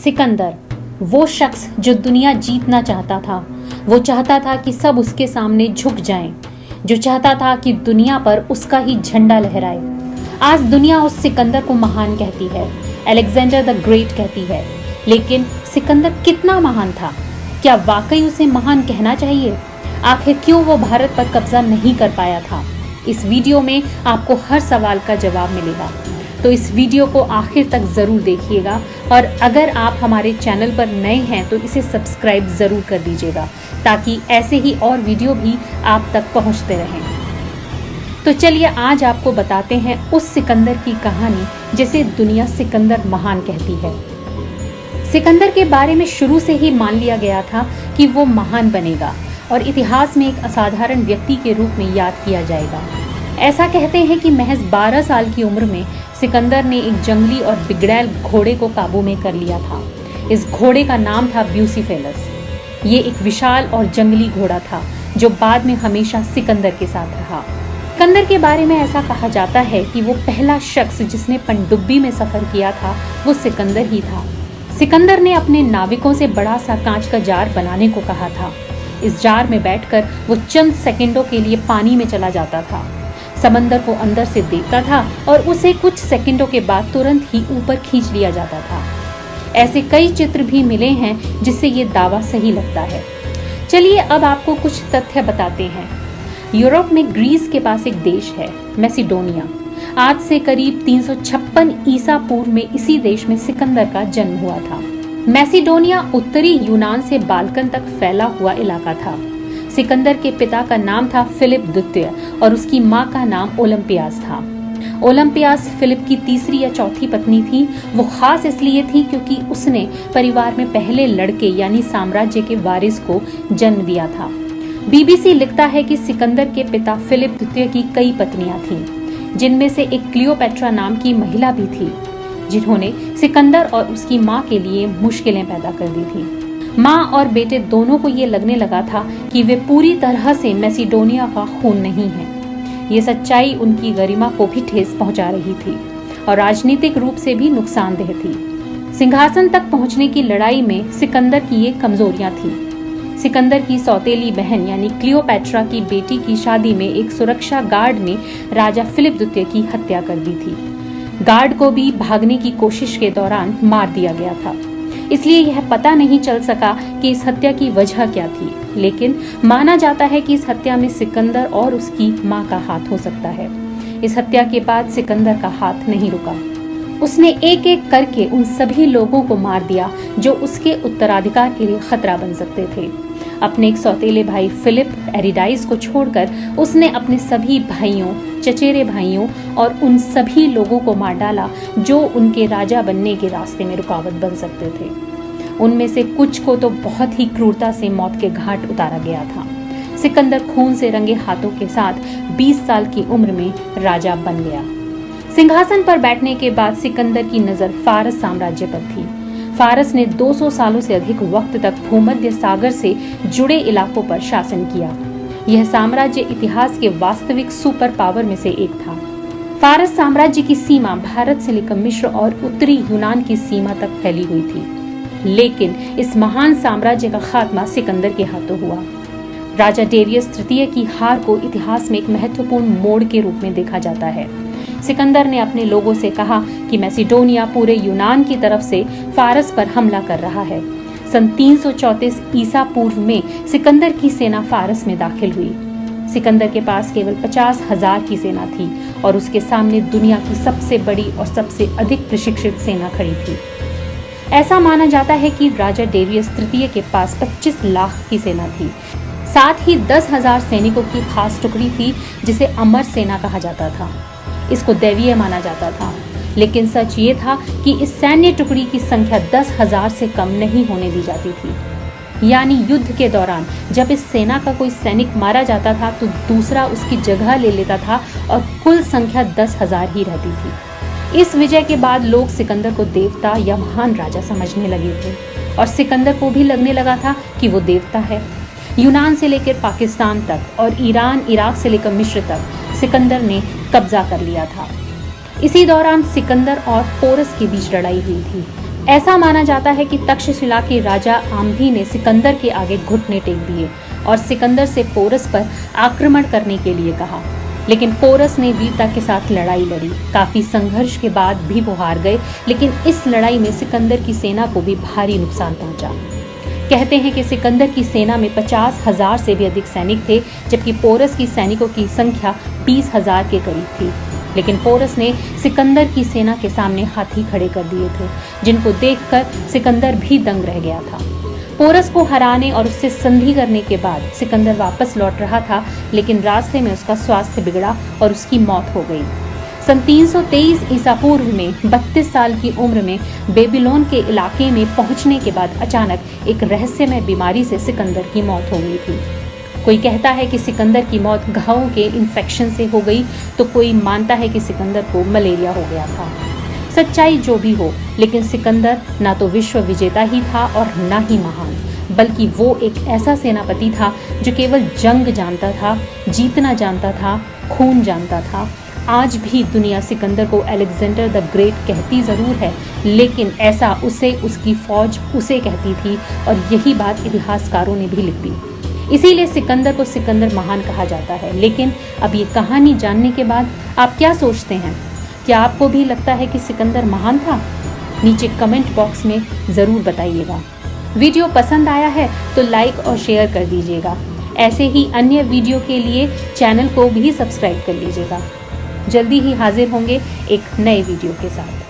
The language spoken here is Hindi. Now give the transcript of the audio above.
सिकंदर, वो शख्स जो दुनिया जीतना चाहता था। वो चाहता था कि सब उसके सामने झुक जाएं, जो चाहता था कि दुनिया पर उसका ही झंडा लहराए। आज दुनिया उस सिकंदर को महान कहती है, अलेक्जेंडर द ग्रेट कहती है, लेकिन सिकंदर कितना महान था? क्या वाकई उसे महान कहना चाहिए? आखिर क्यों वो भारत पर कब्जा नहीं कर पाया था? इस वीडियो में आपको हर सवाल का जवाब मिलेगा, तो इस वीडियो को आखिर तक जरूर देखिएगा। और अगर आप हमारे चैनल पर नए हैं तो इसे सब्सक्राइब जरूर कर दीजिएगा, ताकि ऐसे ही और वीडियो भी आप तक पहुंचते रहें। तो चलिए आज आपको बताते हैं उस सिकंदर की कहानी जिसे दुनिया सिकंदर महान कहती है। सिकंदर के बारे में शुरू से ही मान लिया गया था कि वो महान बनेगा और इतिहास में एक असाधारण व्यक्ति के रूप में याद किया जाएगा। ऐसा कहते हैं कि महज 12 साल की उम्र में सिकंदर ने एक जंगली और बिगड़ैल घोड़े को काबू में कर लिया था। इस घोड़े का नाम था ब्यूसीफेलस। ये एक विशाल और जंगली घोड़ा था जो बाद में हमेशा सिकंदर के साथ रहा। सिकंदर के बारे में ऐसा कहा जाता है कि वो पहला शख्स जिसने पनडुब्बी में सफर किया था वो सिकंदर ही था। सिकंदर ने अपने नाविकों से बड़ा सा कांच का जार बनाने को कहा था। इस जार में बैठकर वो चंद सेकंडों के लिए पानी में चला जाता था, समंदर को अंदर से देखता था और उसे कुछ सेकंडों के बाद तुरंत ही ऊपर खींच लिया जाता था। ऐसे कई चित्र भी मिले हैं जिससे ये दावा सही लगता है। चलिए अब आपको कुछ तथ्य बताते हैं। यूरोप में ग्रीस के पास एक देश है मैसिडोनिया। आज से करीब 356 ईसा पूर्व में इसी देश में सिकंदर का जन्म हुआ था। मैसिडोनिया उत्तरी यूनान से बाल्कन तक फैला हुआ इलाका था। सिकंदर के पिता का नाम था फिलिप द्वितीय और उसकी मां का नाम ओलंपियास था। ओलंपियास फिलिप की तीसरी या चौथी पत्नी थी। वो खास इसलिए थी क्योंकि उसने परिवार में पहले लड़के यानी साम्राज्य के वारिस को जन्म दिया था। बीबीसी लिखता है कि सिकंदर के पिता फिलिप द्वितीय की कई पत्नियां थीं, जिनमें से एक क्लियोपेट्रा नाम की महिला भी थी, जिन्होंने सिकंदर और उसकी मां के लिए मुश्किलें पैदा कर दी थी। माँ और बेटे दोनों को ये लगने लगा था कि वे पूरी तरह से मैसिडोनिया का खून नहीं है। ये सच्चाई उनकी गरिमा को भी ठेस पहुंचा रही थी और राजनीतिक रूप से भी नुकसानदेह थी। सिंहासन तक पहुंचने की लड़ाई में सिकंदर की ये कमजोरियां थी। सिकंदर की सौतेली बहन यानी क्लियोपेट्रा की बेटी की शादी में एक सुरक्षा गार्ड ने राजा फिलिप द्वितीय की हत्या कर दी थी। गार्ड को भी भागने की कोशिश के दौरान मार दिया गया था, इसलिए यह पता नहीं चल सका कि इस हत्या की वजह क्या थी, लेकिन माना जाता है कि इस हत्या में सिकंदर और उसकी मां का हाथ हो सकता है। इस हत्या के बाद सिकंदर का हाथ नहीं रुका। उसने एक एक करके उन सभी लोगों को मार दिया जो उसके उत्तराधिकार के लिए खतरा बन सकते थे। अपने एक सौतेले भाई फिलिप एरिडाइस को छोड़कर उसने अपने सभी भाइयों, चचेरे भाइयों और उन सभी लोगों को मार डाला जो उनके राजा बनने के रास्ते में रुकावट बन सकते थे। उनमें से कुछ को तो बहुत ही क्रूरता से मौत के घाट उतारा गया था। सिकंदर खून से रंगे हाथों के साथ 20 साल की उम्र में राजा बन गया। सिंहासन पर बैठने के बाद सिकंदर की नजर फारस साम्राज्य पर थी। फारस ने 200 सालों से अधिक वक्त तक भूमध्य सागर से जुड़े इलाकों पर शासन किया। यह साम्राज्य इतिहास के वास्तविक सुपर पावर में से एक था। फारस साम्राज्य की सीमा भारत से लेकर मिस्र और उत्तरी यूनान की सीमा तक फैली हुई थी, लेकिन इस महान साम्राज्य का खात्मा सिकंदर के हाथों हुआ। राजा डेरियस तृतीय की हार को इतिहास में एक महत्वपूर्ण मोड़ के रूप में देखा जाता है। सिकंदर ने अपने लोगों से कहा कि मैसिडोनिया पूरे यूनान की तरफ से फारस पर हमला कर रहा है। सन 334 ईसा पूर्व में सिकंदर की सेना फारस में दाखिल हुई। सिकंदर के पास केवल 50,000 की सेना थी और उसके सामने दुनिया की सबसे बड़ी और सबसे अधिक प्रशिक्षित सेना खड़ी थी। ऐसा माना जाता है कि राजा डेरियस तृतीय के पास 25 लाख की सेना थी। साथ ही 10,000 सैनिकों की खास टुकड़ी थी जिसे अमर सेना कहा जाता था। इसको दैवीय माना जाता था, लेकिन सच ये था कि इस सैन्य टुकड़ी की संख्या 10,000 से कम नहीं होने दी जाती थी। यानी युद्ध के दौरान जब इस सेना का कोई सैनिक मारा जाता था तो दूसरा उसकी जगह ले लेता था और कुल संख्या 10,000 ही रहती थी। इस विजय के बाद लोग सिकंदर को देवता या महान राजा समझने लगे थे और सिकंदर को भी लगने लगा था कि वो देवता है। यूनान से लेकर पाकिस्तान तक और ईरान, इराक से लेकर मिस्र तक सिकंदर ने कब्जा कर लिया था। इसी दौरान सिकंदर और पोरस के बीच लड़ाई हुई थी। ऐसा माना जाता है कि तक्षशिला के राजा आम्भी ने सिकंदर के आगे घुटने टेक दिए और सिकंदर से पोरस पर आक्रमण करने के लिए कहा, लेकिन पोरस ने वीरता के साथ लड़ाई लड़ी। काफी संघर्ष के बाद भी वो हार गए, लेकिन इस लड़ाई में सिकंदर की सेना को भी भारी नुकसान पहुंचा। कहते हैं कि सिकंदर की सेना में 50,000 से भी अधिक सैनिक थे, जबकि पोरस की सैनिकों की संख्या 20,000 के करीब थी। लेकिन पोरस ने सिकंदर की सेना के सामने हाथी खड़े कर दिए थे, जिनको देखकर सिकंदर भी दंग रह गया था। पोरस को हराने और उससे संधि करने के बाद सिकंदर वापस लौट रहा था, लेकिन रास्ते में उसका स्वास्थ्य बिगड़ा और उसकी मौत हो गई। सन 323 ईसा पूर्व में 32 साल की उम्र में बेबीलोन के इलाके में पहुंचने के बाद अचानक एक रहस्यमय बीमारी से सिकंदर की मौत हो गई थी। कोई कहता है कि सिकंदर की मौत घावों के इन्फेक्शन से हो गई, तो कोई मानता है कि सिकंदर को मलेरिया हो गया था। सच्चाई जो भी हो, लेकिन सिकंदर ना तो विश्व विजेता ही था और ना ही महान, बल्कि वो एक ऐसा सेनापति था जो केवल जंग जानता था, जीतना जानता था, खून जानता था। आज भी दुनिया सिकंदर को अलेक्जेंडर द ग्रेट कहती जरूर है, लेकिन ऐसा उसे उसकी फौज उसे कहती थी, और यही बात इतिहासकारों ने भी लिख दी। इसीलिए सिकंदर को सिकंदर महान कहा जाता है। लेकिन अब ये कहानी जानने के बाद आप क्या सोचते हैं? क्या आपको भी लगता है कि सिकंदर महान था? नीचे कमेंट बॉक्स में ज़रूर बताइएगा। वीडियो पसंद आया है तो लाइक और शेयर कर दीजिएगा। ऐसे ही अन्य वीडियो के लिए चैनल को भी सब्सक्राइब कर लीजिएगा। जल्दी ही हाजिर होंगे एक नए वीडियो के साथ।